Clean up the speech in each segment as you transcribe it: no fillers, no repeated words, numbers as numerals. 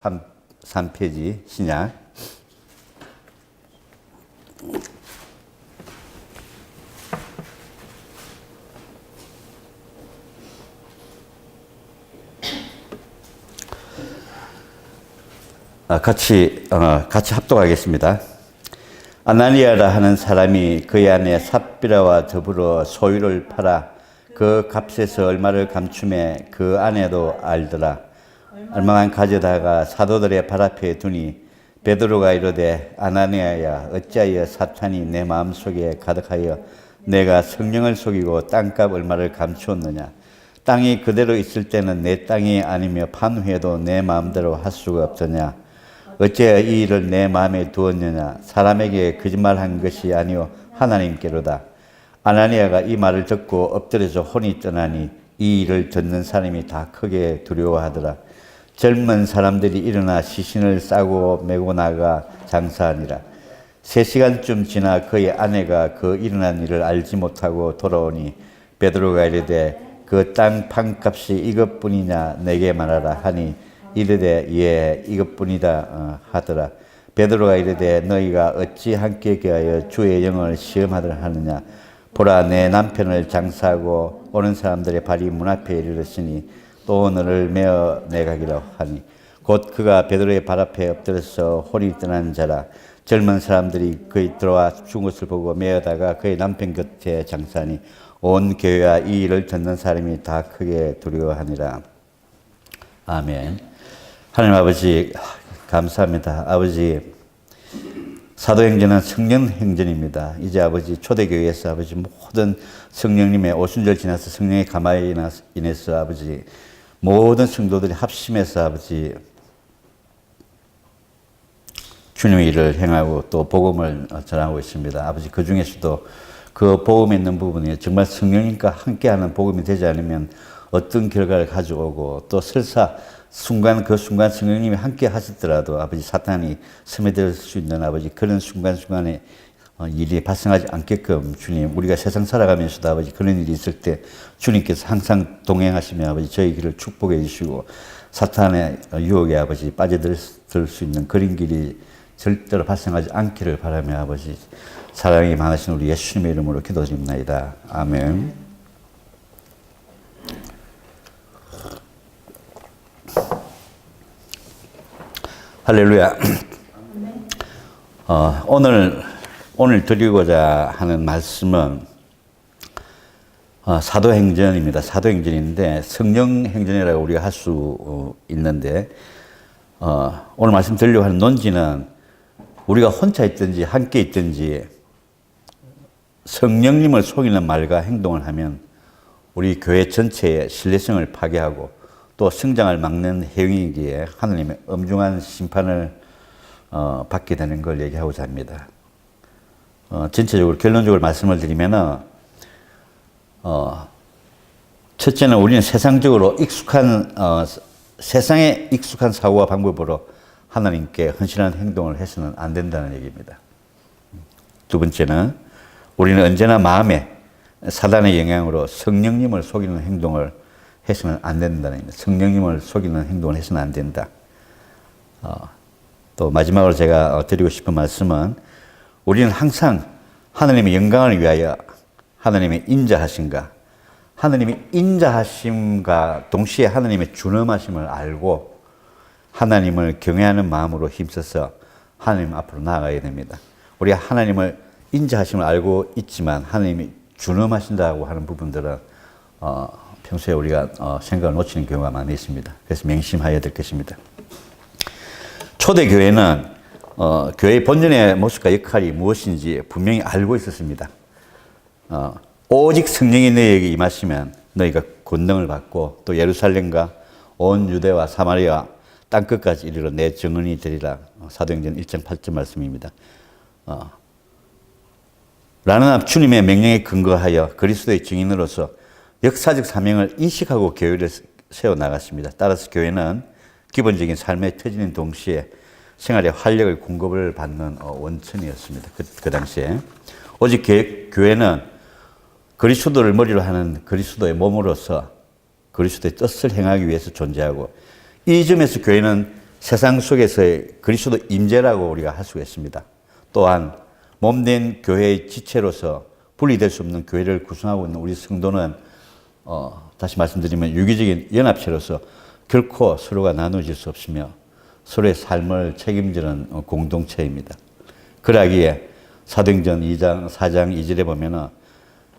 3페이지 신약. 같이 합독하겠습니다. 아나니아라 하는 사람이 그의 아내 삽비라와 더불어 소유를 팔아 그 값에서 얼마를 감춤해 그 아내도 알더라. 얼마만 가져다가 사도들의 발 앞에 두니 베드로가 이르되 아나니아야 어찌하여 사탄이 내 마음속에 가득하여 내가 성령을 속이고 땅값 얼마를 감추었느냐. 땅이 그대로 있을 때는 내 땅이 아니며 판 후에도 내 마음대로 할 수가 없더냐. 어찌하여 이 일을 내 마음에 두었느냐. 사람에게 거짓말한 것이 아니요 하나님께로다. 아나니아가 이 말을 듣고 엎드려서 혼이 떠나니 이 일을 듣는 사람이 다 크게 두려워하더라. 젊은 사람들이 일어나 시신을 싸고 메고 나가 장사하니라. 3시간쯤 지나 그의 아내가 그 일어난 일을 알지 못하고 돌아오니 베드로가 이르되 그 땅 판값이 이것뿐이냐 내게 말하라 하니 이르되 예 이것뿐이다 하더라. 베드로가 이르되 너희가 어찌 함께 계하여 주의 영을 시험하더라 하느냐. 보라 내 남편을 장사하고 오는 사람들의 발이 문 앞에 이르렀으니 또 너를 메어 내가기로 하니 곧 그가 베드로의 발 앞에 엎드려서 혼이 떠난 자라. 젊은 사람들이 그의 들어와 죽은 것을 보고 메어다가 그의 남편 곁에 장사하니 온 교회와 이 일을 듣는 사람이 다 크게 두려워하니라. 아멘. 하나님 아버지 감사합니다. 아버지 사도행전은 성령 행전입니다. 이제 아버지 초대교회에서 아버지 모든 성령님의 오순절 지나서 성령의 감화에 인해서 아버지 모든 성도들이 합심해서 아버지 주님의 일을 행하고 또 복음을 전하고 있습니다. 아버지 그 중에서도 그 복음에 있는 부분이 정말 성령님과 함께하는 복음이 되지 않으면 어떤 결과를 가져오고 또 설사 그 순간 성령님이 함께 하시더라도 아버지 사탄이 스며들 수 있는 아버지 그런 순간순간에 일이 발생하지 않게끔 주님 우리가 세상 살아가면서도 아버지 그런 일이 있을 때 주님께서 항상 동행하시며 아버지 저희 길을 축복해 주시고 사탄의 유혹에 아버지 빠져들 수 있는 그런 길이 절대로 발생하지 않기를 바라며 아버지 사랑이 많으신 우리 예수님의 이름으로 기도드립니다. 아멘. 할렐루야. 오늘 드리고자 하는 말씀은 사도행전입니다. 사도행전인데 성령행전이라고 우리가 할 수 있는데 오늘 말씀 드리려고 하는 논지는 우리가 혼자 있든지 함께 있든지 성령님을 속이는 말과 행동을 하면 우리 교회 전체의 신뢰성을 파괴하고 또 성장을 막는 행위이기에 하나님의 엄중한 심판을 받게 되는 걸 얘기하고자 합니다. 전체적으로 결론적으로 말씀을 드리면은 첫째는 우리는 세상적으로 세상에 익숙한 사고와 방법으로 하나님께 헌신하는 행동을 해서는 안 된다는 얘기입니다. 두 번째는 우리는 언제나 마음에 사단의 영향으로 성령님을 속이는 행동을 해서는 안 된다는 얘기입니다. 성령님을 속이는 행동을 해서는 안 된다. 또 마지막으로 제가 드리고 싶은 말씀은 우리는 항상 하나님의 영광을 위하여 하나님의 인자하심과 하나님의 인자하심과 동시에 하나님의 준엄하심을 알고 하나님을 경외하는 마음으로 힘써서 하나님 앞으로 나아가야 됩니다. 우리가 하나님을 인자하심을 알고 있지만 하나님이 준엄하신다고 하는 부분들은 평소에 우리가 생각을 놓치는 경우가 많이 있습니다. 그래서 명심하여야 될 것입니다. 초대교회는 교회의 본연의 모습과 역할이 무엇인지 분명히 알고 있었습니다. 오직 성령이 너희에게 임하시면 너희가 권능을 받고 또 예루살렘과 온 유대와 사마리아 땅끝까지 이르러 내 증언이 되리라. 사도행전 1장 8절 말씀입니다. 라는 주님의 명령에 근거하여 그리스도의 증인으로서 역사적 사명을 인식하고 교회를 세워나갔습니다. 따라서 교회는 기본적인 삶의 터지는 동시에 생활의 활력을 공급을 받는 원천이었습니다. 그 당시에. 오직 교회는 그리스도를 머리로 하는 그리스도의 몸으로서 그리스도의 뜻을 행하기 위해서 존재하고 이 점에서 교회는 세상 속에서의 그리스도 임재라고 우리가 할 수가 있습니다. 또한 몸된 교회의 지체로서 분리될 수 없는 교회를 구성하고 있는 우리 성도는 다시 말씀드리면 유기적인 연합체로서 결코 서로가 나누어질 수 없으며 서로의 삶을 책임지는 공동체입니다. 그러기에 사도행전 2장 4장 2절에 보면은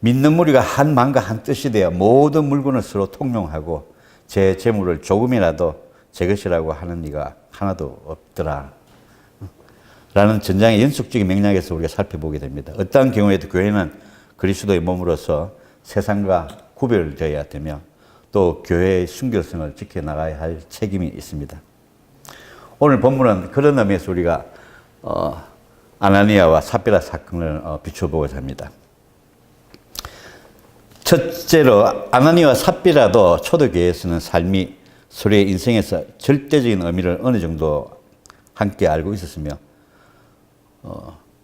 믿는 무리가 한 마음과 한 뜻이 되어 모든 물건을 서로 통용하고 제 재물을 조금이라도 제 것이라고 하는 이가 하나도 없더라 라는 전장의 연속적인 맥락에서 우리가 살펴보게 됩니다. 어떠한 경우에도 교회는 그리스도의 몸으로서 세상과 구별되어야 되며 또 교회의 순결성을 지켜나가야 할 책임이 있습니다. 오늘 본문은 그런 의미에서 우리가 아나니아와 삽비라 사건을 비춰보고자 합니다. 첫째로 아나니아와 삽비라도 초대교회에서는 삶이 서로의 인생에서 절대적인 의미를 어느 정도 함께 알고 있었으며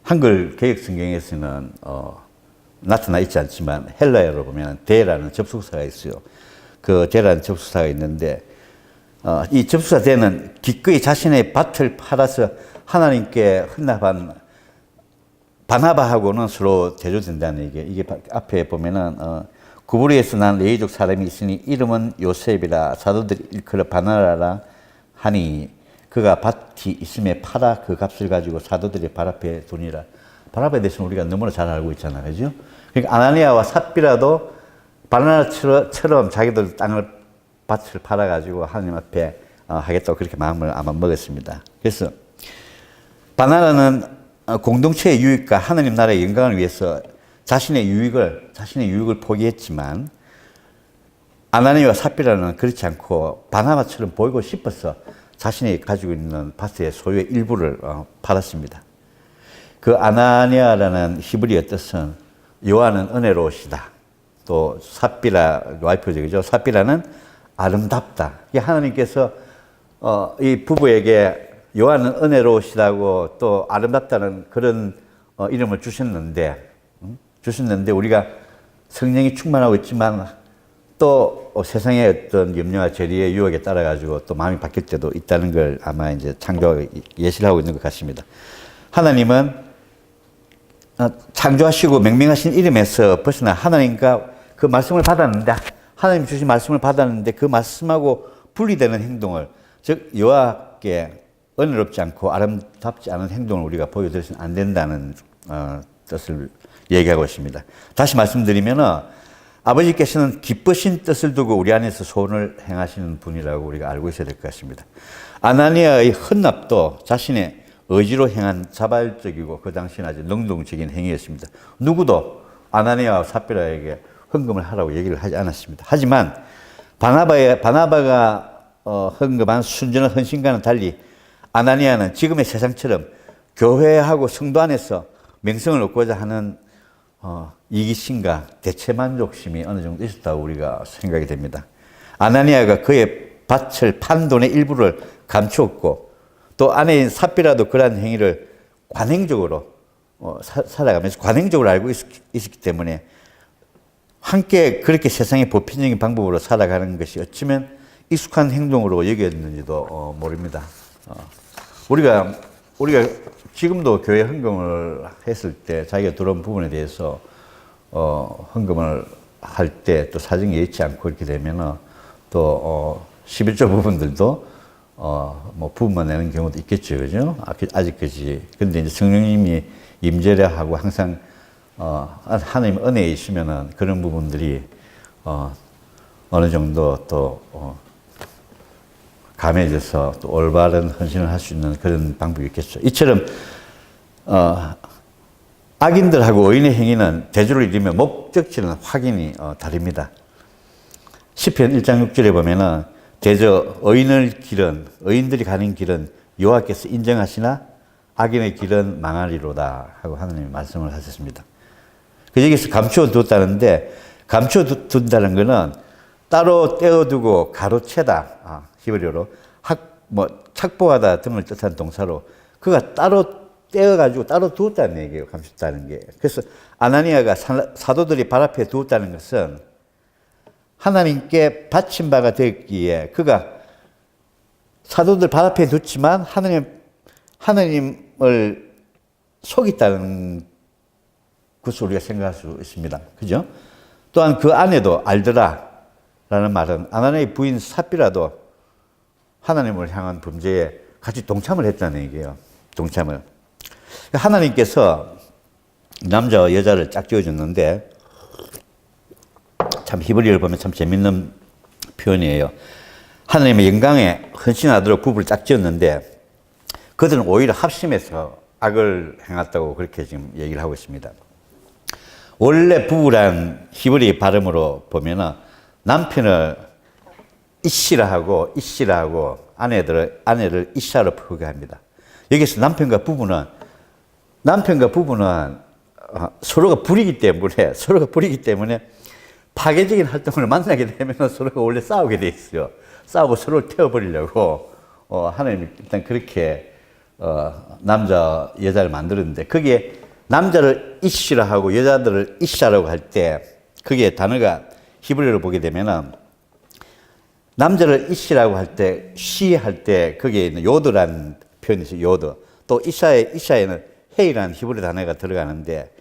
한글 개혁성경에서는 나타나 있지 않지만 헬라어로 보면 대라는 접속사가 있어요. 그 대라는 접속사가 있는데 이 접속사 대는 기꺼이 자신의 밭을 팔아서 하나님께 헌납한 바나바하고는 서로 대조된다는 얘기예요. 이게 앞에 보면은 구브리에서 난 레위족 사람이 있으니 이름은 요셉이라 사도들이 일컬어 바나바라 하니 그가 밭이 있음에 팔아 그 값을 가지고 사도들이 발 앞에 두니라. 바나바 대신 우리가 너무나 잘 알고 있잖아요. 그죠? 그러니까 아나니아와 삽비라도 바나바처럼 자기들 땅을 밭을 팔아가지고 하나님 앞에 하겠다고 그렇게 마음을 아마 먹었습니다. 그래서 바나바는 공동체의 유익과 하나님 나라의 영광을 위해서 자신의 유익을 포기했지만 아나니아와 삽비라는 그렇지 않고 바나바처럼 보이고 싶어서 자신이 가지고 있는 밭의 소유의 일부를 팔았습니다. 그 아나니아라는 히브리어 뜻은 여호와는 은혜로우시다. 또 삽비라 와이프죠. 삽비라는 아름답다. 하나님께서 이 부부에게 여호와는 은혜로우시다고 또 아름답다는 그런 이름을 주셨는데 우리가 성령이 충만하고 있지만 또 세상의 어떤 염려와 재리의 유혹에 따라 가지고 또 마음이 바뀔 때도 있다는 걸 아마 이제 창조가 예시를 하고 있는 것 같습니다. 하나님은 창조하시고 명명하신 이름에서 벗어나 하나님과 그 말씀을 받았는데 하나님 주신 말씀을 받았는데 그 말씀하고 분리되는 행동을 즉 여호와께 은혜롭지 않고 아름답지 않은 행동을 우리가 보여드려서는 안 된다는 뜻을 얘기하고 있습니다. 다시 말씀드리면 아버지께서는 기쁘신 뜻을 두고 우리 안에서 소원을 행하시는 분이라고 우리가 알고 있어야 될 것 같습니다. 아나니아의 헌납도 자신의 의지로 행한 자발적이고 그 당시는 아주 능동적인 행위였습니다. 누구도 아나니아와 삽비라에게 헌금을 하라고 얘기를 하지 않았습니다. 하지만 바나바가 헌금한 순전한 헌신과는 달리 아나니아는 지금의 세상처럼 교회하고 성도 안에서 명성을 얻고자 하는 이기심과 대체만족심이 어느 정도 있었다고 우리가 생각이 됩니다. 아나니아가 그의 밭을 판 돈의 일부를 감추었고 또 아내인 삽비라도 그러한 행위를 관행적으로 살아가면서 관행적으로 알고 있었기 때문에 함께 그렇게 세상의 보편적인 방법으로 살아가는 것이 어쩌면 익숙한 행동으로 여겼는지도 모릅니다. 우리가 지금도 교회 헌금을 했을 때 자기가 들어온 부분에 대해서 헌금을 할 때 또 사정이 예치 않고 이렇게 되면은 또 11조 부분들도 뭐 부분만 내는 경우도 있겠죠, 그죠? 아직까지. 근데 이제 성령님이 임재려 하고 항상 하나님 은혜에 있으면은 그런 부분들이 어느 정도 또 감해져서 또 올바른 헌신을 할 수 있는 그런 방법이 있겠죠. 이처럼 악인들하고 의인의 행위는 대조를 이루면 목적지는 확연히 다릅니다. 시편 1장 6절에 보면은 대저 의인들이 가는 길은 여호와께서 인정하시나 악인의 길은 망하리로다 하고 하나님이 말씀을 하셨습니다. 그 여기서 감추어 두었다는데 감추어 둔다는 것은 따로 떼어두고 가로채다. 히브리어로 착보하다 등을 뜻한 동사로 그가 따로 떼어가지고 따로 두었다는 얘기예요. 감췄다는 게. 그래서 아나니아가 사도들이 발 앞에 두었다는 것은 하나님께 바친 바가 되었기에 그가 사도들 발 앞에 두지만 하나님을 속였다는 것을 우리가 생각할 수 있습니다. 그죠? 또한 그 아내도 알더라 라는 말은 아나니의 부인 삽비라도 하나님을 향한 범죄에 같이 동참을 했다는 얘기예요. 동참을. 하나님께서 남자와 여자를 짝지어줬는데 참 히브리어를 보면 참 재밌는 표현이에요. 하나님의 영광에 헌신하도록 부부를 짝지었는데 그들은 오히려 합심해서 악을 행했다고 그렇게 지금 얘기를 하고 있습니다. 원래 부부란 히브리 발음으로 보면은 남편을 이시라 하고 아내를 이샤로 표기합니다. 여기서 남편과 부부는 서로가 불이기 때문에 파괴적인 활동을 만나게 되면 서로가 원래 싸우게 돼 있어요. 싸우고 서로를 태워버리려고 하나님이 일단 그렇게 남자 여자를 만들었는데 거기에 남자를 이시라 하고 여자들을 이샤라고 할 때 거기에 단어가 히브리어로 보게 되면은 남자를 이시라고 할 때 she 할 때 거기에 있는 요드라는 표현이 있어요. 요드. 또 이샤에는 헤이라는 히브리 단어가 들어가는데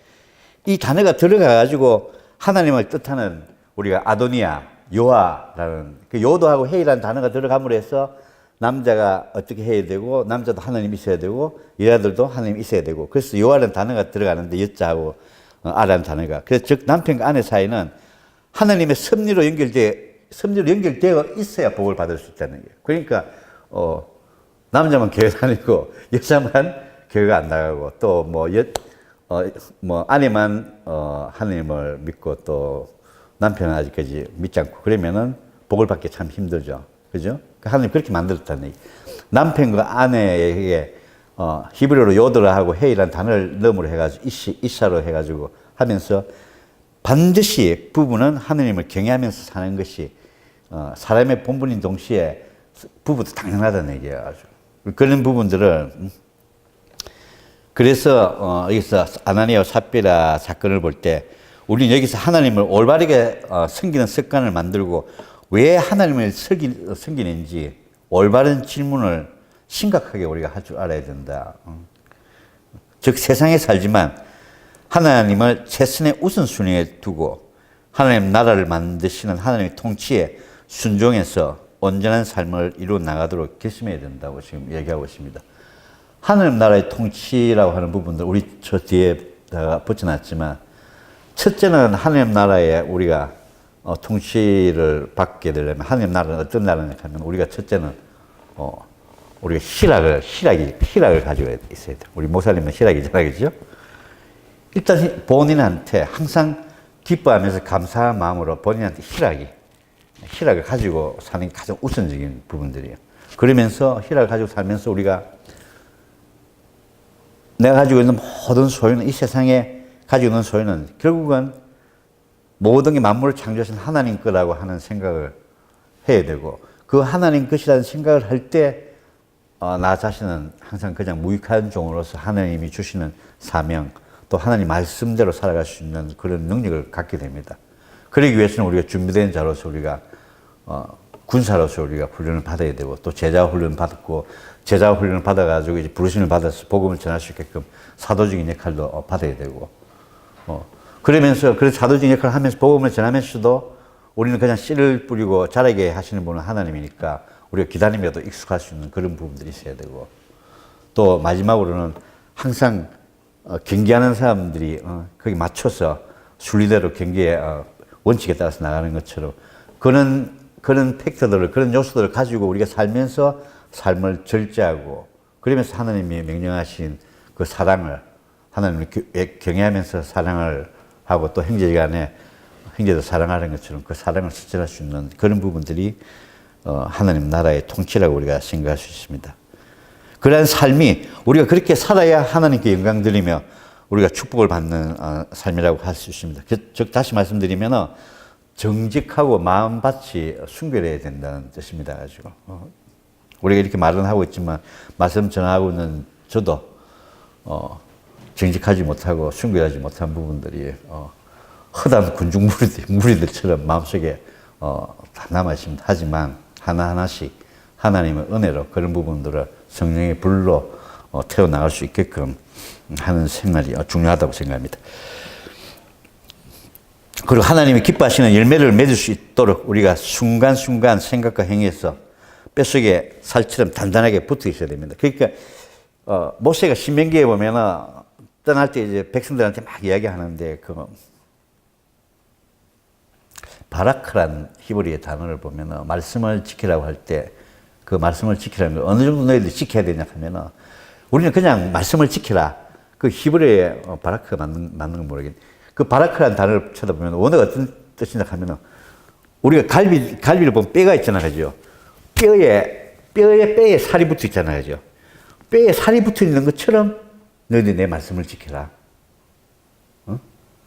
이 단어가 들어가 가지고 하나님을 뜻하는 우리가 아도니아, 요하라는 그 요도하고 헤이라는 단어가 들어감으로 해서 남자가 어떻게 해야 되고 남자도 하나님 있어야 되고 여자들도 하나님 있어야 되고 그래서 요하라는 단어가 들어가는데 여자하고 아라는 단어가 그래서 즉 남편과 아내 사이는 하나님의 섭리로 연결되어 있어야 복을 받을 수 있다는 거예요. 그러니까 남자만 교회 다니고 여자만 교회가 안 나가고 또 아내만 하나님을 믿고 또 남편은 아직까지 믿지 않고 그러면은 복을 받기 참 힘들죠. 그죠? 하나님 그렇게 만들었다는 얘기. 남편과 아내에게 히브리어로 요드라하고 헤이라는 단어를 넣음으로 해가지고 이샤로 해가지고 하면서 반드시 부부는 하나님을 경외하면서 사는 것이 사람의 본분인 동시에 부부도 당연하다는 얘기예요. 아주. 그런 부분들을 그래서 여기서 아나니아와 삽비라 사건을 볼 때 우리는 여기서 하나님을 올바르게 섬기는 습관을 만들고 왜 하나님을 섬기는지 올바른 질문을 심각하게 우리가 할 줄 알아야 된다. 즉 세상에 살지만 하나님을 최선의 우선순위에 두고 하나님 나라를 만드시는 하나님의 통치에 순종해서 온전한 삶을 이루어 나가도록 결심해야 된다고 지금 얘기하고 있습니다. 하나님 나라의 통치라고 하는 부분들 우리 저 뒤에다가 붙여놨지만 첫째는 하나님 나라에 우리가 통치를 받게 되려면 하나님 나라는 어떤 나라냐 하면 우리가 첫째는 우리가 희락을 가지고 있어야 돼요. 우리 목사님은 희락이잖아요, 그죠? 일단 본인한테 항상 기뻐하면서 감사한 마음으로 본인한테 희락을 가지고 사는 게 가장 우선적인 부분들이에요. 그러면서 희락을 가지고 살면서 우리가 내가 가지고 있는 모든 소유는 이 세상에 가지고 있는 소유는 결국은 모든 게 만물을 창조하신 하나님 거라고 하는 생각을 해야 되고 그 하나님 것이라는 생각을 할 때 나 자신은 항상 그냥 무익한 종으로서 하나님이 주시는 사명 또 하나님 말씀대로 살아갈 수 있는 그런 능력을 갖게 됩니다. 그러기 위해서는 우리가 준비된 자로서 우리가 군사로서 우리가 훈련을 받아야 되고 또 제자 훈련 받았고 제자 훈련을 받아가지고 이제 부르심을 받아서 복음을 전할 수 있게끔 사도적인 역할도 받아야 되고 그러면서 그 사도적인 역할을 하면서 복음을 전하면서도 우리는 그냥 씨를 뿌리고 자라게 하시는 분은 하나님이니까 우리가 기다림에도 익숙할 수 있는 그런 부분들이 있어야 되고 또 마지막으로는 항상 경기하는 사람들이 거기 맞춰서 순리대로 경기의 원칙에 따라서 나가는 것처럼 그런 팩터들을 그런 요소들을 가지고 우리가 살면서 삶을 절제하고 그러면서 하나님이 명령하신 그 사랑을 하나님을 경외하면서 사랑을 하고 또 형제간에 형제도 사랑하는 것처럼 그 사랑을 실천할 수 있는 그런 부분들이 하나님 나라의 통치라고 우리가 생각할 수 있습니다. 그러한 삶이 우리가 그렇게 살아야 하나님께 영광 드리며 우리가 축복을 받는 삶이라고 할 수 있습니다. 즉 다시 말씀드리면 정직하고 마음밭이 순결해야 된다는 뜻입니다. 가지고 우리가 이렇게 말은 하고 있지만 말씀 전하고 있는 저도 정직하지 못하고 순결하지 못한 부분들이 허다한 군중 무리들처럼 마음속에 다 남아 있습니다. 하지만 하나하나씩 하나님의 은혜로 그런 부분들을 성령의 불로 태워나갈 수 있게끔 하는 생활이 중요하다고 생각합니다. 그리고 하나님이 기뻐하시는 열매를 맺을 수 있도록 우리가 순간순간 생각과 행위에서 뼛속에 살처럼 단단하게 붙어 있어야 됩니다. 그러니까 모세가 신명기에 보면은 떠날 때 이제 백성들한테 막 이야기하는데 그 바라크란 히브리의 단어를 보면은 말씀을 지키라고 할 때 그 말씀을 지키라는 걸 어느 정도 너희들이 지켜야 되냐 하면은 우리는 그냥 말씀을 지키라. 그 히브리의 바라크가 맞는 건 모르겠네. 그 바라크란 단어를 쳐다보면 원어가 어떤 뜻이냐 하면은 우리가 갈비를 보면 뼈가 있잖아, 그죠? 뼈에 살이 붙어 있잖아, 그죠? 뼈에 살이 붙어 있는 것처럼 너희들 내 말씀을 지켜라.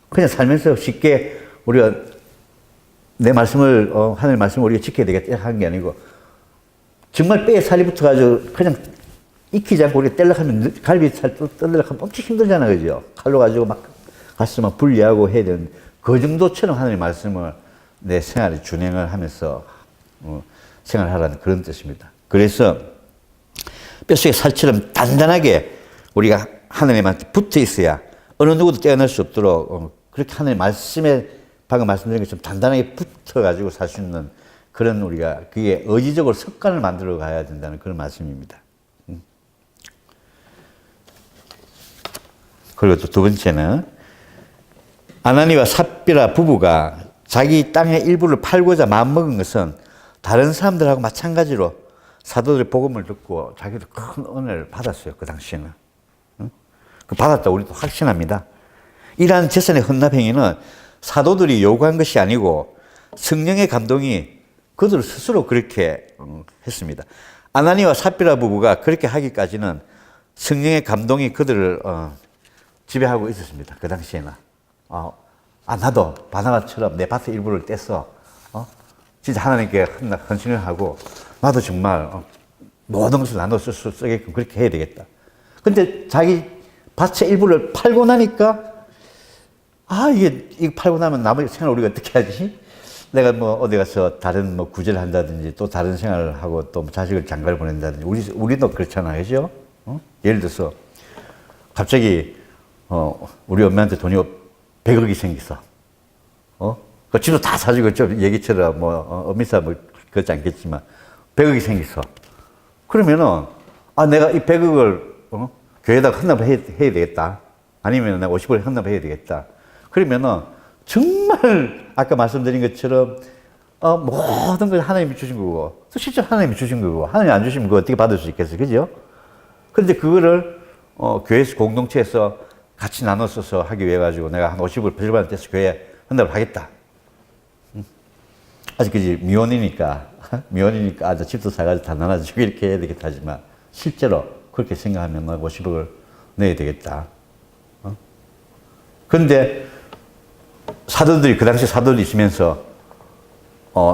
그냥 살면서 쉽게 우리가 내 말씀을, 하나님의 말씀을 우리가 지켜야 되겠다 하는 게 아니고, 정말 뼈에 살이 붙어가지고 그냥 익히지 않고 우리가 떼려고 하면, 갈비살 떼려고 하면 엄청 힘들잖아, 그죠? 칼로 가지고 막 가슴 막 분리하고 해야 되는데, 그 정도처럼 하나님의 말씀을 내 생활에 준행을 하면서 생활하라는 그런 뜻입니다. 그래서 뼛속에 살처럼 단단하게 우리가 하나님한테 붙어 있어야 어느 누구도 떼어낼 수 없도록 그렇게 하나님의 말씀에 방금 말씀드린 것처럼 단단하게 붙어가지고 살 수 있는 그런 우리가 그게 의지적으로 습관을 만들어 가야 된다는 그런 말씀입니다. 그리고 또 두 번째는 아나니와 삽비라 부부가 자기 땅의 일부를 팔고자 마음먹은 것은 다른 사람들하고 마찬가지로 사도들의 복음을 듣고 자기도 큰 은혜를 받았어요. 그 당시에는. 그 받았다 우리도 확신합니다. 이러한 재산의 헌납 행위는 사도들이 요구한 것이 아니고 성령의 감동이 그들 스스로 그렇게 했습니다. 아나니와 삽비라 부부가 그렇게 하기까지는 성령의 감동이 그들을 지배하고 있었습니다. 그 당시에는. 나도 바나바처럼 내 밭의 일부를 떼서 진짜 하나님께 헌신을 하고 나도 정말 모든 것을 나눠 쓰게끔 그렇게 해야 되겠다. 근데 자기 밭의 일부를 팔고 나니까 이거 팔고 나면 나머지 생활 우리가 어떻게 하지? 내가 뭐 어디 가서 다른 뭐 구제를 한다든지 또 다른 생활을 하고 또 자식을 장가를 보낸다든지 우리도 그렇잖아요. 그죠? 예를 들어서 갑자기 우리 엄마한테 돈이 100억이 생겼어. 그 집도 다 사주고 좀 얘기처럼 엄미사 그렇지 않겠지만 100억이 생겼어. 그러면은 내가 이 100억을 교회에다 헌납해야 되겠다. 아니면 내가 50억을 헌납해야 되겠다. 그러면은 정말 아까 말씀드린 것처럼 모든 걸 하나님이 주신 거고 또 실제 하나님이 주신 거고 하나님이 안 주시면 그거 어떻게 받을 수 있겠어요, 그죠? 그런데 그거를 교회에서 공동체에서 같이 나눠 써서 하기 위해 가지고 내가 한 50억을 배출받을 때서 교회에 헌납을 하겠다. 아직 그지 미혼이니까 집도 사가지고 다 나눠주고 이렇게 해야 되겠다 하지만 실제로 그렇게 생각하면 50억을 내야 되겠다. 그런데 사도들이 그 당시 사도들이 있으면서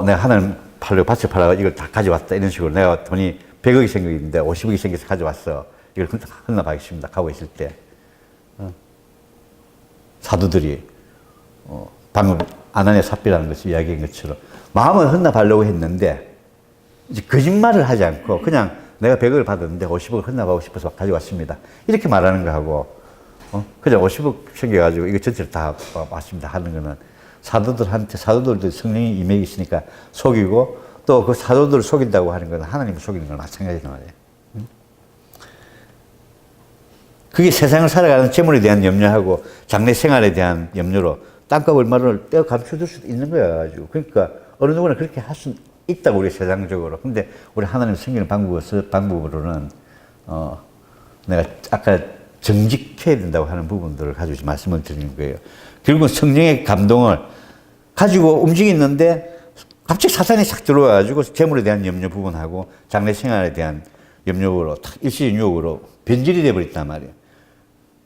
내가 하나님 팔려고 밭을 팔아가 이걸 다 가져왔다 이런 식으로 내가 돈이 100억이 생겼는데 50억이 생겨서 가져왔어. 이걸 헌납하겠습니다. 가고 있을 때 사도들이 방금 아나니아 삽비라는 것을 이야기한 것처럼 마음을 헌납하려고 했는데 이제 거짓말을 하지 않고 그냥 내가 100억을 받았는데 50억을 헌납하고 싶어서 가져왔습니다. 이렇게 말하는 거하고 그냥 50억 생겨가지고 이거 전체를 다 왔습니다 하는 거는 사도들도 성령이 임해 있으니까 속이고 또 그 사도들을 속인다고 하는 거는 하나님을 속이는 거랑 마찬가지란 말이에요. 그게 세상을 살아가는 재물에 대한 염려하고 장래 생활에 대한 염려로 땅값 얼마를 떼어 감춰줄 수도 있는 거야 가지고 그러니까 어느 누구나 그렇게 할 수 있다고 우리 세상적으로. 근데 우리 하나님 섬기는 방법으로는 내가 아까 정직해야 된다고 하는 부분들을 가지고 말씀을 드리는 거예요. 결국은 성령의 감동을 가지고 움직이는데 갑자기 사탄이 싹 들어와가지고 재물에 대한 염려 부분하고 장래 생활에 대한 염려로 일시 유혹으로 변질이 되어버렸단 말이에요.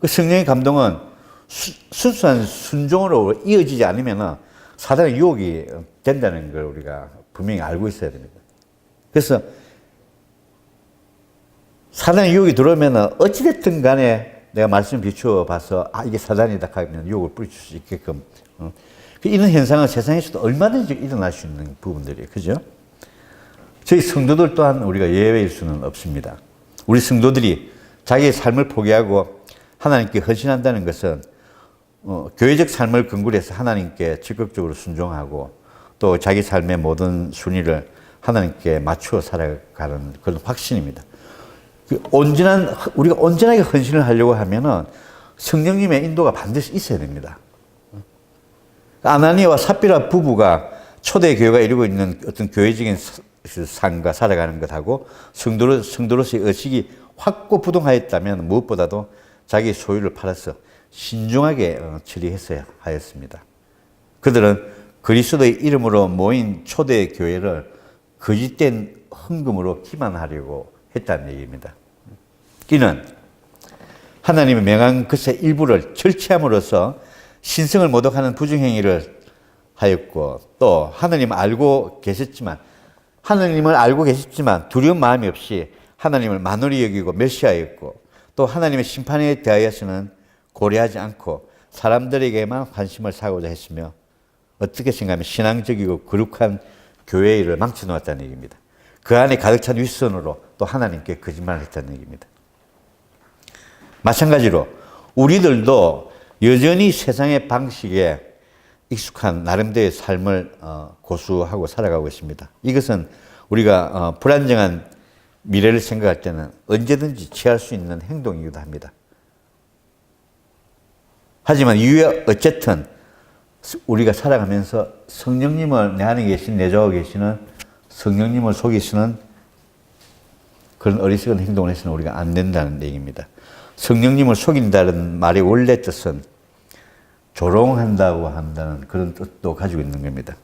그 성령의 감동은 순수한 순종으로 이어지지 않으면 사단의 유혹이 된다는 걸 우리가 분명히 알고 있어야 됩니다. 그래서 사단의 유혹이 들어오면 어찌됐든 간에 내가 말씀 비추어 봐서 이게 사단이다 하면 유혹을 뿌리칠 수 있게끔 이런 현상은 세상에서도 얼마든지 일어날 수 있는 부분들이에요. 그죠? 저희 성도들 또한 우리가 예외일 수는 없습니다. 우리 성도들이 자기의 삶을 포기하고 하나님께 헌신한다는 것은 교회적 삶을 근거로 해서 하나님께 적극적으로 순종하고 또 자기 삶의 모든 순위를 하나님께 맞추어 살아가는 그런 확신입니다. 우리가 온전하게 헌신을 하려고 하면은 성령님의 인도가 반드시 있어야 됩니다. 아나니아와 삽비라 부부가 초대 교회가 이루고 있는 어떤 교회적인 삶과 살아가는 것하고 성도로서의 의식이 확고부동하였다면 무엇보다도 자기 소유를 팔아서 신중하게 처리했어야 하였습니다. 그들은 그리스도의 이름으로 모인 초대 교회를 거짓된 헌금으로 기만하려고 했다는 얘기입니다. 이는 하나님의 명한 것의 일부를 절취함으로써 신성을 모독하는 부정행위를 하였고 또 하나님을 알고 계셨지만 두려운 마음이 없이 하나님을 만홀히 여기고 멸시하였고 또 하나님의 심판에 대하여서는 고려하지 않고 사람들에게만 관심을 사고자 했으며 어떻게 생각하면 신앙적이고 거룩한 교회의 일을 망쳐놓았다는 얘기입니다. 그 안에 가득 찬 윗선으로 또 하나님께 거짓말을 했다는 얘기입니다. 마찬가지로 우리들도 여전히 세상의 방식에 익숙한 나름대로의 삶을 고수하고 살아가고 있습니다. 이것은 우리가 불안정한 미래를 생각할 때는 언제든지 취할 수 있는 행동이기도 합니다. 하지만 이후에 어쨌든 우리가 살아가면서 성령님을 내 안에 내주하고 계시는 성령님을 속이시는 그런 어리석은 행동을 해서는 우리가 안 된다는 얘기입니다. 성령님을 속인다는 말의 원래 뜻은 조롱한다고 한다는 그런 뜻도 가지고 있는 겁니다.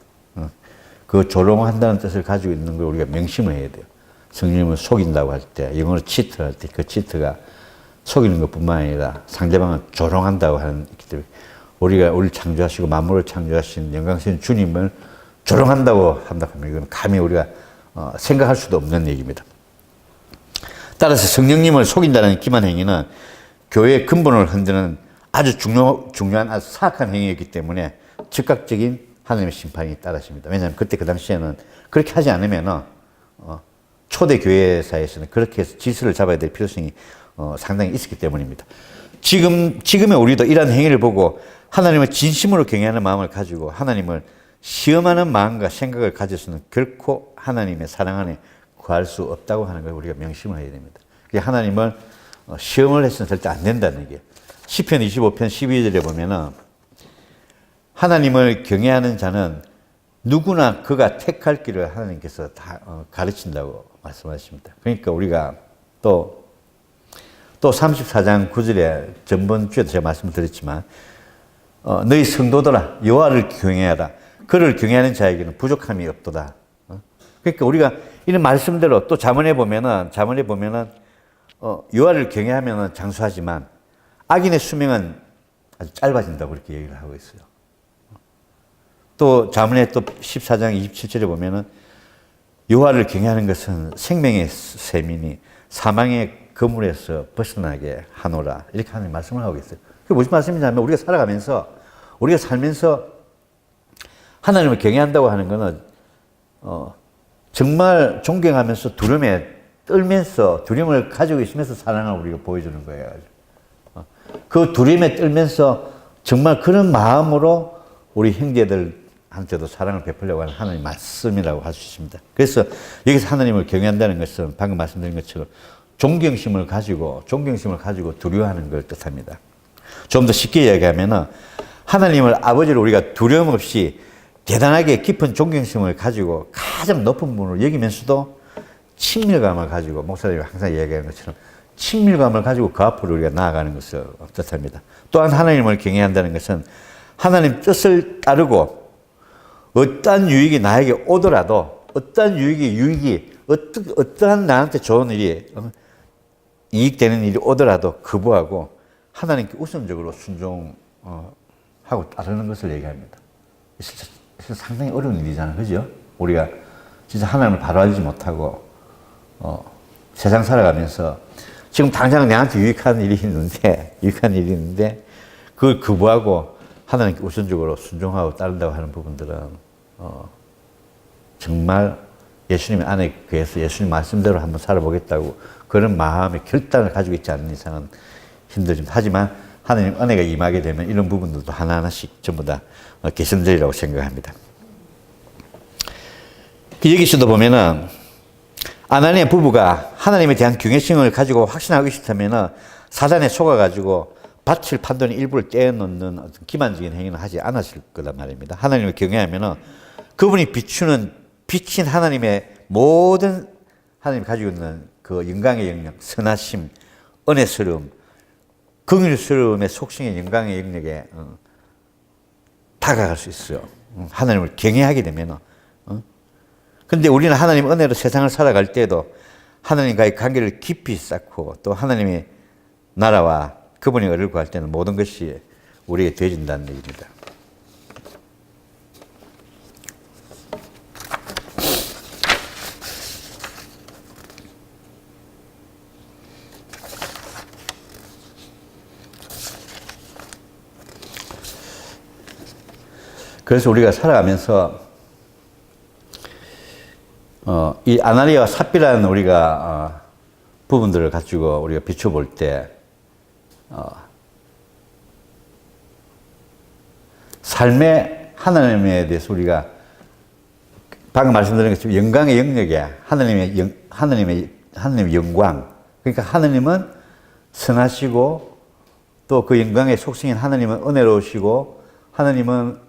그 조롱한다는 뜻을 가지고 있는 걸 우리가 명심을 해야 돼요. 성령님을 속인다고 할 때, 영어로 치트할 때 그 치트가 속이는 것뿐만 아니라 상대방을 조롱한다고 하는 있기 때문에 우리가 우리를 창조하시고 만물을 창조하신 영광스러운 주님을 조롱한다고 한다고 하면 이건 감히 우리가 생각할 수도 없는 얘기입니다. 따라서 성령님을 속인다는 기만 행위는 교회의 근본을 흔드는 아주 중요한 아주 사악한 행위였기 때문에 즉각적인 하나님의 심판이 따랐습니다. 왜냐하면 그때 그 당시에는 그렇게 하지 않으면 초대 교회사에서는 그렇게 해서 질서를 잡아야 될 필요성이 상당히 있었기 때문입니다. 지금의 우리도 이러한 행위를 보고 하나님을 진심으로 경외하는 마음을 가지고 하나님을 시험하는 마음과 생각을 가져서는 결코 하나님의 사랑 안에 구할 수 없다고 하는 걸 우리가 명심을 해야 됩니다. 하나님을 시험을 해서는 절대 안 된다는 얘기예요. 시편 25편 12절에 보면은 하나님을 경외하는 자는 누구나 그가 택할 길을 하나님께서 다 가르친다고 말씀하십니다. 그러니까 우리가 또 34장 9절에 전번 주에도 제가 말씀드렸지만 너희 성도들아 여호와를 경외하라. 그를 경외하는 자에게는 부족함이 없도다. 그러니까 우리가 이런 말씀대로 또 잠언에 보면은 여호와를 경외하면은 장수하지만 악인의 수명은 아주 짧아진다고 그렇게 얘기를 하고 있어요. 또 잠언에 또 14장 27절에 보면은 여호와를 경외하는 것은 생명의 셈이니 사망의 그물에서 벗어나게 하노라. 이렇게 하는 말씀을 하고 있어요. 그게 무슨 말씀이냐면 우리가 살면서 하나님을 경외한다고 하는 것은 정말 존경하면서 두려움을 가지고 있으면서 사랑을 우리가 보여주는 거예요. 그 두려움에 떨면서 정말 그런 마음으로 우리 형제들한테도 사랑을 베풀려고 하는 하나님의 말씀이라고 할 수 있습니다. 그래서 여기서 하나님을 경외한다는 것은 방금 말씀드린 것처럼 존경심을 가지고 두려워하는 걸 뜻합니다. 좀 더 쉽게 이야기하면 하나님을 아버지를 우리가 두려움 없이 대단하게 깊은 존경심을 가지고 가장 높은 분으로 여기면서도 친밀감을 가지고 목사님이 항상 이야기하는 것처럼 친밀감을 가지고 그 앞으로 우리가 나아가는 것을 뜻합니다. 또한 하나님을 경외한다는 것은 하나님 뜻을 따르고 어떠한 유익이 나에게 오더라도 어떠한 나한테 좋은 일이 이익되는 일이 오더라도 거부하고 하나님께 우선적으로 순종하고 따르는 것을 얘기합니다. 상당히 어려운 일이잖아요. 그죠? 우리가 진짜 하나님을 바로 알지 못하고 세상 살아가면서 지금 당장 내한테 유익한 일이 있는데 그걸 거부하고 하나님께 우선적으로 순종하고 따른다고 하는 부분들은 정말 예수님 안에 그래서 예수님 말씀대로 한번 살아보겠다고 그런 마음의 결단을 가지고 있지 않는 이상은 힘들지만 하지만 하나님 은혜가 임하게 되면 이런 부분들도 하나하나씩 전부 다 개선되리라고 생각합니다. 여기서도 보면은 아나니아 부부가 하나님에 대한 경외심을 가지고 확신하고 있었다면은 사단에 속아가지고 바칠 판돈의 일부를 떼어놓는 어떤 기만적인 행위는 하지 않았을 거란 말입니다. 하나님을 경외하면은 그분이 비친 하나님의 모든 하나님이 가지고 있는 그 영광의 영역, 선하심, 은혜스러움, 긍휼스러움의 속성의 영광의 영역에 다가갈 수 있어요. 하나님을 경외하게 되면은. 근데 우리는 하나님 은혜로 세상을 살아갈 때에도 하나님과의 관계를 깊이 쌓고 또 하나님의 나라와 그분의 의를 구할 때는 모든 것이 우리에게 되어진다는 얘기입니다. 그래서 우리가 살아가면서 이 아나니아와 삽비라는 우리가 부분들을 가지고 우리가 비춰볼 때 삶의 하나님에 대해서 우리가 방금 말씀드린 것처럼 영광의 영역에 하나님의 영광, 그러니까 하나님은 선하시고 또 그 영광의 속성인 하나님은 은혜로우시고 하나님은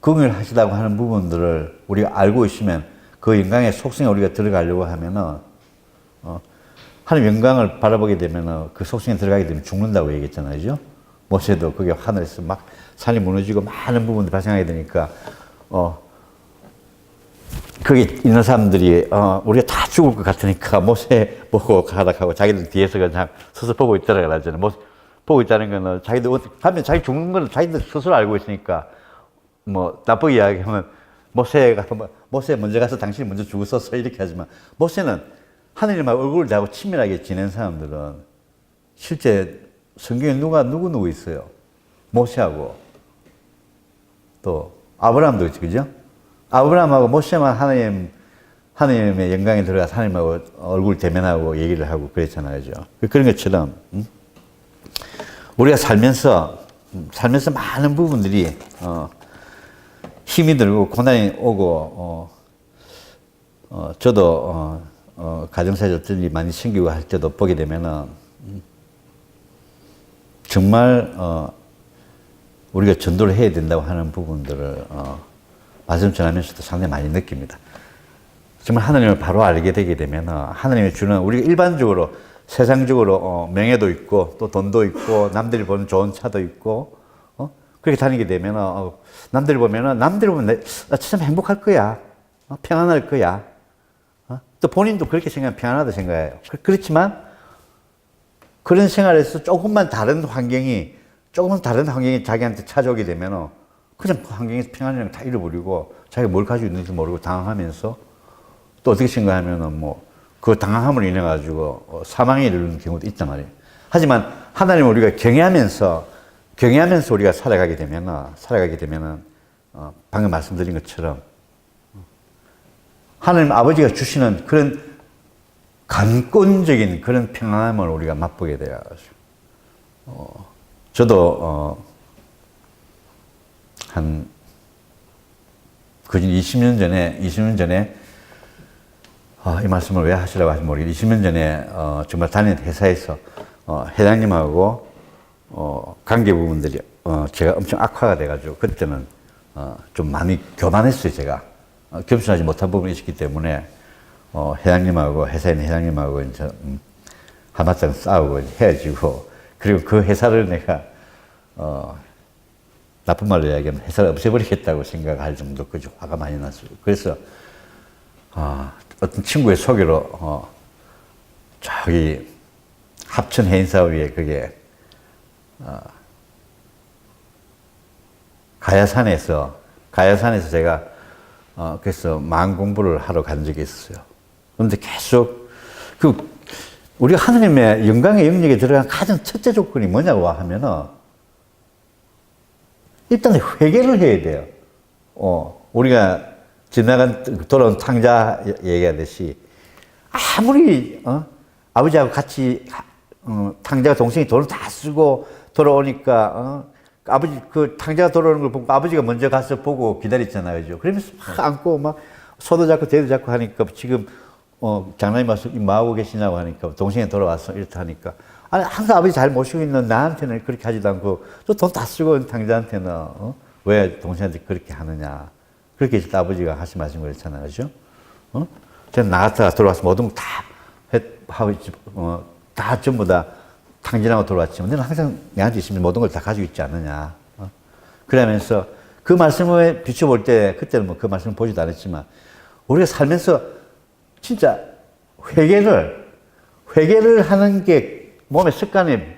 긍휼하시다고 하는 부분들을 우리가 알고 있으면 그 영광의 속성에 우리가 들어가려고 하면은 하나님 영광을 바라보게 되면은 그 속성에 들어가게 되면 죽는다고 얘기했잖아요, 그죠? 모세도 그게 하늘에서 막 산이 무너지고 많은 부분들이 발생하게 되니까 거기 있는 사람들이 우리가 다 죽을 것 같으니까 모세 보고 가라 하고 자기들 뒤에서 그냥 서서 보고 있더라 그러잖아요. 보고 있다는 거는 자기들 하면 자기 죽는 걸 자기들 스스로 알고 있으니까 뭐 나쁘게 이야기하면 모세 먼저 가서 당신이 먼저 죽었었어 이렇게 하지만 모세는 하느님하고 얼굴을 대하고 친밀하게 지낸 사람들은 실제 성경에 누구 있어요? 모세하고 또 아브라함도 있지, 그죠? 아브라함하고 모세만 하나님의 영광에 들어가서 하나님하고 얼굴 대면하고 얘기를 하고 그랬잖아요, 그죠? 그런 것처럼 우리가 살면서 많은 부분들이 힘이 들고 고난이 오고 저도 가정사에 어떤 일이 많이 생기고 할 때도 보게 되면은 정말 우리가 전도를 해야 된다고 하는 부분들을 말씀 전하면서도 상당히 많이 느낍니다. 정말 하나님을 바로 알게 되게 되면 하나님이 주는 우리가 일반적으로 세상적으로 명예도 있고 또 돈도 있고 남들이 보는 좋은 차도 있고 그렇게 다니게 되면 남들이 보면 나 참 행복할 거야, 평안할 거야, 또 본인도 그렇게 생각하면 평안하다 생각해요. 그렇지만 그런 생활에서 조금만 다른 환경이 자기한테 찾아오게 되면 그냥 그 환경에서 평안이랑 다 잃어버리고 자기가 뭘 가지고 있는지 모르고 당황하면서 또 어떻게 생각하면 그 당황함을 인해 가지고 사망에 이르는 경우도 있단 말이에요. 하지만 하나님을 우리가 경외하면서 우리가 살아가게 되면은 방금 말씀드린 것처럼 하나님 아버지가 주시는 그런 강권적인 그런 평안함을 우리가 맛보게 돼요. 저도 한 그전 20년 전에 이 말씀을 왜 하시라고 하시면 모르겠는데 20년 전에 정말 다니는 회사에서 회장님하고 관계 부분들이 제가 엄청 악화가 돼가지고 그때는 좀 많이 교만했어요. 제가 겸손하지 못한 부분이 있었기 때문에 회장님하고 회사에 있는 회장님하고 이제 한바탕 싸우고 헤어지고 그리고 그 회사를 내가 나쁜 말로 이야기하면 회사를 없애버리겠다고 생각할 정도 그죠. 화가 많이 났어요. 그래서 어떤 친구의 소개로 저기 합천 해인사업에 그게 가야산에서 제가 그래서 마음 공부를 하러 간 적이 있었어요. 그런데 계속 우리가 하나님의 영광의 영역에 들어간 가장 첫째 조건이 뭐냐고 하면은 일단 회개를 해야 돼요. 우리가 돌아온 탕자 얘기하듯이 아무리 아버지하고 같이 탕자가 동생이 돈을 다 쓰고 돌아오니까 아버지 그 탕자가 돌아오는 걸 보고 아버지가 먼저 가서 보고 기다렸잖아요, 그죠? 그러면서 막 안고 막 소도 잡고 대도 잡고 하니까 지금 장남이 와서 뭐 하고 계시냐고 하니까 동생이 돌아와서 이렇다 하니까 아니 항상 아버지 잘 모시고 있는 나한테는 그렇게 하지도 않고 또 돈 다 쓰고 있는 탕자한테는 왜 동생한테 그렇게 하느냐. 그렇게 이제 아버지가 하신 말씀 그랬잖아요. 그죠? 저는 나갔다가 돌아와서 모든 걸 다 하고 다 전부 다 탕진하고 돌아왔지만 너는 항상 내한테 있으면 모든 걸 다 가지고 있지 않느냐. 그러면서 그 말씀을 비춰볼 때 그때는 뭐 그 말씀을 보지도 않았지만 우리가 살면서 진짜 회개를 하는 게 몸의 습관에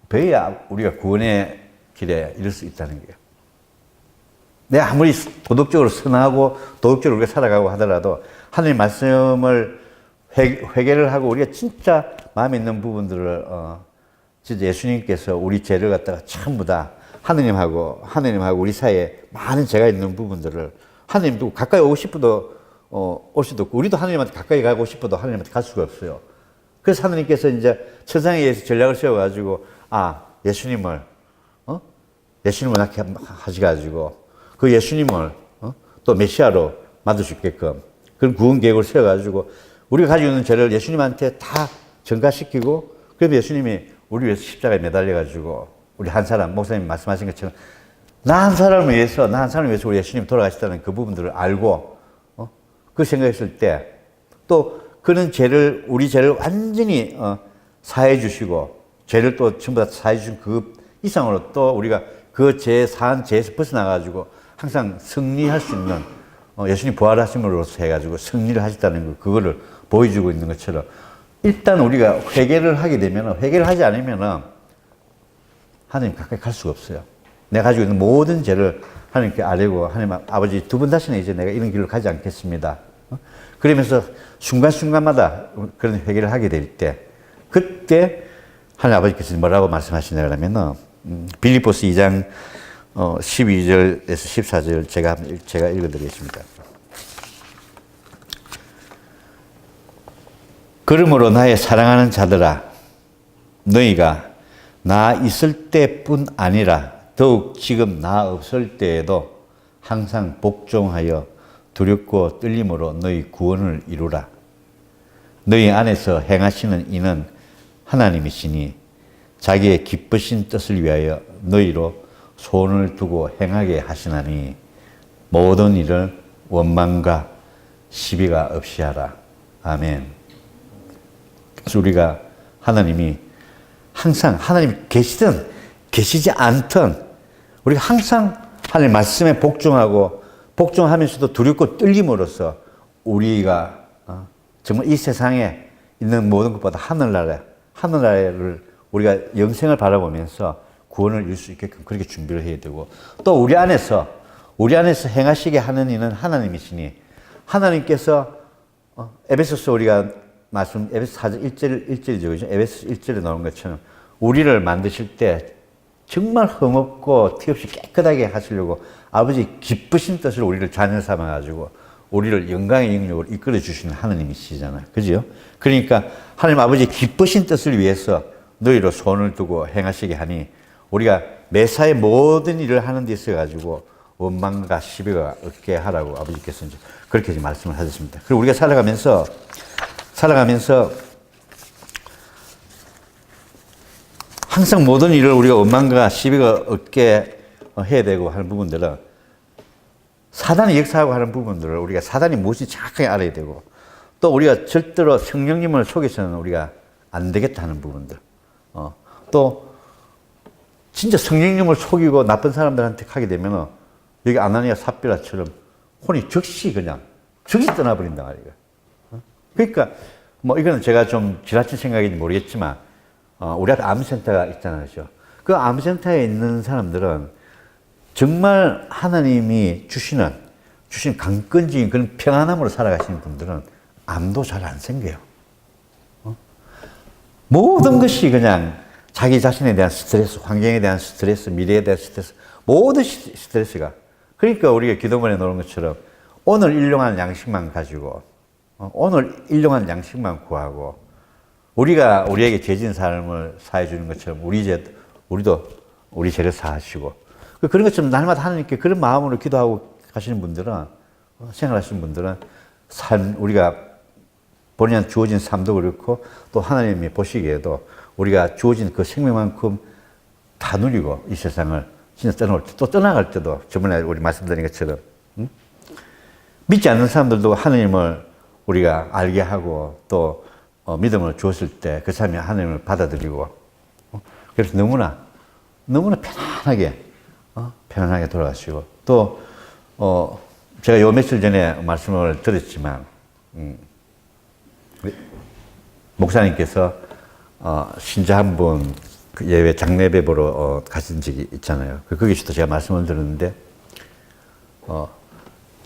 배야 우리가 구원의 길에 이룰 수 있다는 거예요. 내가 아무리 도덕적으로 선하고 도덕적으로 우리가 살아가고 하더라도 하나님 말씀을 회개를 하고 우리가 진짜 마음에 있는 부분들을 진짜 예수님께서 우리 죄를 갖다가 전부 다 하느님하고 우리 사이에 많은 죄가 있는 부분들을 하나님도 가까이 오고 싶어도 올 수도 없고 우리도 하나님한테 가까이 가고 싶어도 하나님한테 갈 수가 없어요. 그래서 하나님께서 이제 천상에 의해서 전략을 세워가지고 예수님을 낳게 하셔가지고 그 예수님을 또 메시아로 만들 수 있게끔 그런 구원 계획을 세워가지고 우리가 가지고 있는 죄를 예수님한테 다 전가시키고 그래서 예수님이 우리 위해서 십자가에 매달려가지고 우리 한 사람 목사님 말씀하신 것처럼 나 한 사람을 위해서 우리 예수님 돌아가셨다는 그 부분들을 알고 그 생각했을 때 또 그런 죄를 우리 죄를 완전히 사해 주시고 죄를 또 전부 다 사해 주신 그 이상으로 또 우리가 그 사한 죄에서 벗어나가지고 항상 승리할 수 있는 예수님 부활하심으로써 해가지고 승리를 하셨다는 거 그거를 보여주고 있는 것처럼 일단 우리가 회개를 하게 되면 회개를 하지 않으면 하나님 가까이 갈 수가 없어요. 내가 가지고 있는 모든 죄를 하나님께 아뢰고 하나님 아버지 두 번 다시는 이제 내가 이런 길로 가지 않겠습니다. 그러면서 순간순간마다 그런 회개를 하게 될 때 그때 하나님 아버지께서 뭐라고 말씀하시냐 그러면은 빌립보서 2장 12절에서 14절 제가 읽어드리겠습니다. 그러므로 나의 사랑하는 자들아 너희가 나 있을 때뿐 아니라 더욱 지금 나 없을 때에도 항상 복종하여 두렵고 떨림으로 너희 구원을 이루라. 너희 안에서 행하시는 이는 하나님이시니 자기의 기쁘신 뜻을 위하여 너희로 손을 두고 행하게 하시나니 모든 일을 원망과 시비가 없이 하라. 아멘. 그래서 우리가 하나님이 항상 하나님이 계시든 계시지 않든 우리가 항상 하나님 말씀에 복종하면서도 두렵고 떨림으로써 우리가 정말 이 세상에 있는 모든 것보다 하늘나라를 우리가 영생을 바라보면서 구원을 이룰 수 있게끔 그렇게 준비를 해야 되고 또 우리 안에서 행하시게 하는 이는 하나님이시니 하나님께서 에베소서 우리가 에베소 4장 1절이죠. 에베소 1절에 나오는 것처럼 우리를 만드실 때 정말 흠없고 티 없이 깨끗하게 하시려고 아버지 기쁘신 뜻으로 우리를 자녀 삼아가지고 우리를 영광의 영역으로 이끌어 주시는 하나님이시잖아요. 그죠? 그러니까 하나님 아버지 기쁘신 뜻을 위해서 너희로 손을 두고 행하시게 하니 우리가 매사의 모든 일을 하는 데 있어가지고 원망과 시비가 없게 하라고 아버지께서 이제 그렇게 말씀을 하셨습니다. 그리고 우리가 살아가면서 항상 모든 일을 우리가 원망과 시비가 없게 해야 되고 하는 부분들은 사단이 역사하고 하는 부분들을 우리가 사단이 무엇인지 정확하게 알아야 되고 또 우리가 절대로 성령님을 속여서는 우리가 안 되겠다 하는 부분들 또 진짜 성령님을 속이고 나쁜 사람들한테 하게 되면 여기 아나니아 삽비라처럼 혼이 즉시 떠나버린단 말이에요. 그러니까 뭐 이거는 제가 좀 지나친 생각인지 모르겠지만 우리 앞에 암센터가 있잖아요. 그 암센터에 있는 사람들은 정말 하나님이 주시는 강건적인 그런 평안함으로 살아가시는 분들은 암도 잘 안 생겨요. 모든 것이 그냥 자기 자신에 대한 스트레스, 환경에 대한 스트레스, 미래에 대한 스트레스, 모든 스트레스가. 그러니까 우리가 기도문에 나오는 것처럼 오늘 일용할 양식만 가지고 오늘 일용할 양식만 구하고 우리가 우리에게 죄진 사람을 사해 주는 것처럼 우리도 우리 죄를 사하시고 그런 것처럼 날마다 하나님께 그런 마음으로 기도하고 가시는 분들은 생활하시는 분들은 우리가 본인한테 주어진 삶도 그렇고 또 하나님이 보시기에도 우리가 주어진 그 생명만큼 다 누리고 이 세상을 진짜 떠나올 때 또 떠나갈 때도 저번에 우리 말씀드린 것처럼 믿지 않는 사람들도 하나님을 우리가 알게 하고 또 믿음을 주었을 때 그 사람이 하나님을 받아들이고 그래서 너무나 편안하게 돌아가시고 또 제가 요 며칠 전에 말씀을 드렸지만 목사님께서 신자 한 분 예외 장례배 보러 가신 적이 있잖아요. 거기서도 제가 말씀을 드렸는데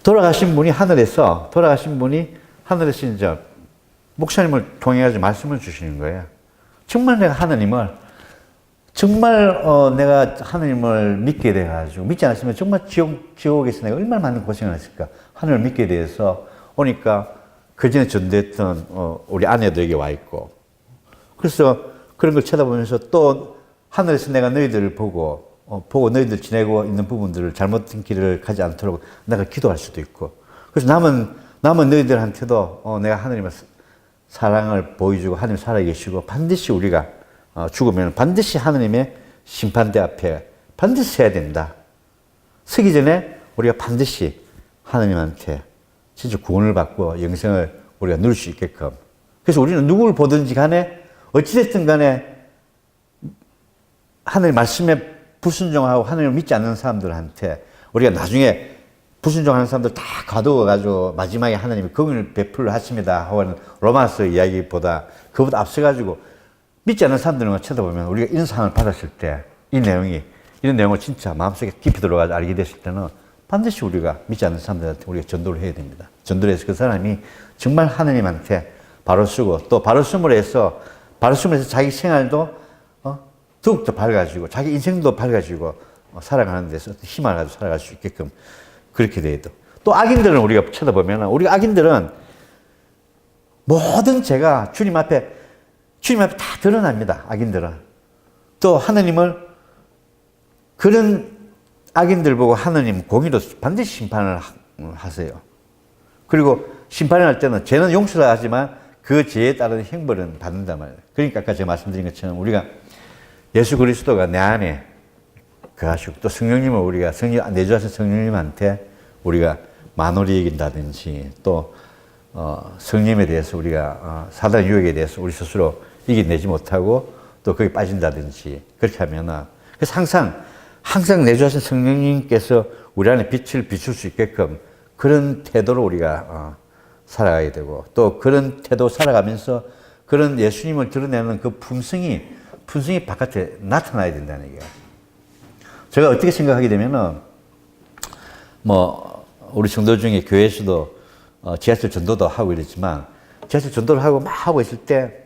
돌아가신 분이 하늘에서 이제 목사님을 통해가지고 말씀을 주시는 거예요. 정말 내가 하나님을 믿게 돼가지고 믿지 않았으면 정말 지옥에서 내가 얼마나 많은 고생을 했을까. 하나님을 믿게 돼서 오니까 그 전에 전도했던 우리 아내도 여기 와 있고 그래서 그런 걸 쳐다보면서 또 하늘에서 내가 너희들을 보고 너희들 지내고 있는 부분들을 잘못된 길을 가지 않도록 내가 기도할 수도 있고 그래서 남은 너희들한테도 내가 하나님의 사랑을 보여주고 하나님 살아계시고 반드시 우리가 죽으면 반드시 하나님의 심판대 앞에 반드시 서야 된다. 서기 전에 우리가 반드시 하나님한테 진짜 구원을 받고 영생을 우리가 누릴 수 있게끔 그래서 우리는 누구를 보든지 간에 어찌됐든 간에 하나님 말씀에 불순종하고 하나님을 믿지 않는 사람들한테 우리가 나중에 불순종하는 사람들 다 가두어가지고 마지막에 하나님이 긍휼을 베풀어 하십니다 하는 로마서 이야기보다 그보다 앞서가지고 믿지 않는 사람들만 쳐다보면 우리가 이런 상황을 받았을 때 이런 내용을 진짜 마음속에 깊이 들어가서 알게 됐을 때는 반드시 우리가 믿지 않는 사람들한테 우리가 전도를 해야 됩니다. 전도를 해서 그 사람이 정말 하나님한테 바로 쓰고 또 바로 숨을 해서 자기 생활도 더욱더 밝아지고 자기 인생도 밝아지고 살아가는 데서 힘을 가지고 살아갈 수 있게끔 그렇게 돼도 또 악인들은 우리가 쳐다보면 우리 악인들은 모든 죄가 주님 앞에 다 드러납니다. 악인들은 또 하나님을 그런 악인들 보고 하나님 공의로 반드시 심판을 하세요. 그리고 심판을 할 때는 죄는 용서를 하지만 그 죄에 따른 형벌은 받는단 말이에요. 그러니까 아까 제가 말씀드린 것처럼 우리가 예수 그리스도가 내 안에 거하시고 또 성령님을 우리가 내주하신 성령님한테 우리가 만홀히 여긴다든지 또 성령님에 대해서 우리가 사단 유혹에 대해서 우리 스스로 이겨내지 못하고 또 거기 빠진다든지 그렇게 하면은 그래서 항상 내주하신 성령님께서 우리 안에 빛을 비출 수 있게끔 그런 태도로 우리가 살아가야 되고 또 그런 태도 살아가면서 그런 예수님을 드러내는 그 품성이 바깥에 나타나야 된다는 얘기예요. 제가 어떻게 생각하게 되면은 우리 성도 중에 교회에서도 지하철 전도도 하고 이랬지만 지하철 전도를 하고 막 하고 있을 때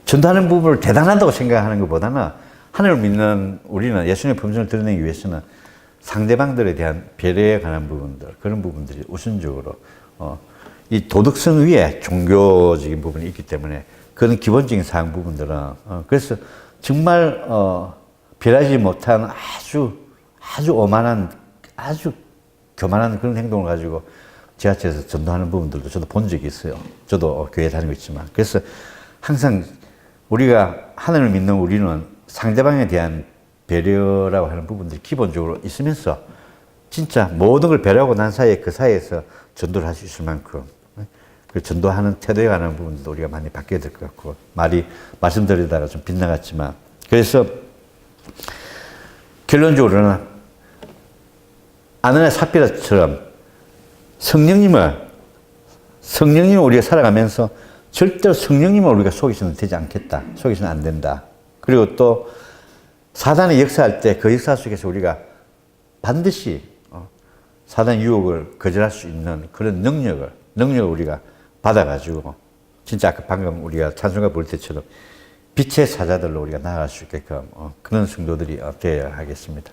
전도하는 부분을 대단하다고 생각하는 것보다는 하나님을 믿는 우리는 예수님의 품성을 드러내기 위해서는 상대방들에 대한 배려에 관한 부분들 그런 부분들이 우선적으로 이 도덕성 위에 종교적인 부분이 있기 때문에 그런 기본적인 사항 부분들은 그래서 정말 변하지 못한 아주 오만한 아주 교만한 그런 행동을 가지고 지하철에서 전도하는 부분들도 저도 본 적이 있어요. 저도 교회 다니고 있지만 그래서 항상 우리가 하나님을 믿는 우리는 상대방에 대한 배려라고 하는 부분들이 기본적으로 있으면서 진짜 모든 걸 배려하고 난 사이에 그 사이에서 전도를 할 수 있을 만큼 그 전도하는 태도에 관한 부분도 우리가 많이 바뀌어야 될 것 같고 말씀드리다가 좀 빗나갔지만 그래서 결론적으로는 아나니아 삽비라처럼 성령님을 우리가 살아가면서 절대로 성령님을 우리가 속이서는 되지 않겠다. 속이서는 안 된다. 그리고 또 사단이 역사할 때 그 역사 속에서 우리가 반드시 사단의 유혹을 거절할 수 있는 그런 능력을 우리가 받아가지고 진짜 아까 방금 우리가 찬송가 볼 때처럼 빛의 사자들로 우리가 나아갈 수 있게끔 그런 성도들이 되어야 하겠습니다.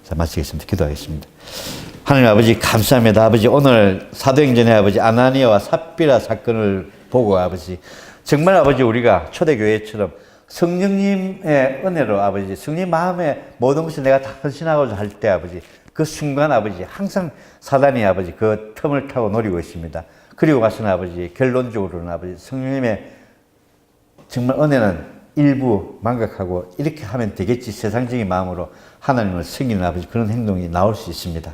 자, 마치겠습니다. 기도하겠습니다. 하나님 아버지 감사합니다. 아버지 오늘 사도행전의 아버지 아나니아와 삽비라 사건을 보고 아버지 정말 아버지 우리가 초대교회처럼 성령님의 은혜로 아버지 성령 마음에 모든 것을 내가 다 헌신하고자 할 때 아버지 그 순간 아버지 항상 사단이 아버지 그 틈을 타고 노리고 있습니다. 그리고 가서는 아버지 결론적으로는 아버지 성령님의 정말 은혜는 일부 망각하고 이렇게 하면 되겠지 세상적인 마음으로 하나님을 섬기는 아버지 그런 행동이 나올 수 있습니다.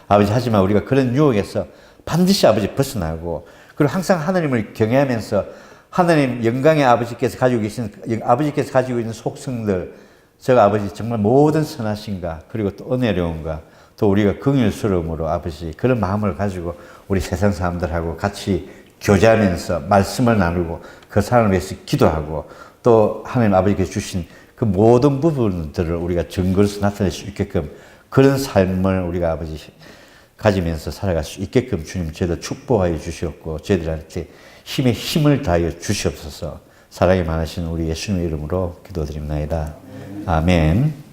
아버지 하지만 우리가 그런 유혹에서 반드시 아버지 벗어나고 그리고 항상 하나님을 경외하면서 하나님 영광의 아버지께서 가지고 있는 속성들 저 아버지 정말 모든 선하신가 그리고 또 은혜로움과 또 우리가 긍휼스러움으로 아버지 그런 마음을 가지고 우리 세상 사람들하고 같이 교제하면서 말씀을 나누고 그 사람을 위해서 기도하고 또 하나님 아버지께서 주신 그 모든 부분들을 우리가 증거로서 나타낼 수 있게끔 그런 삶을 우리가 아버지 가지면서 살아갈 수 있게끔 주님 저희들 축복하여 주시옵고 저희들한테 힘을 다하여 주시옵소서. 사랑이 많으신 우리 예수님의 이름으로 기도드립니다. 아멘.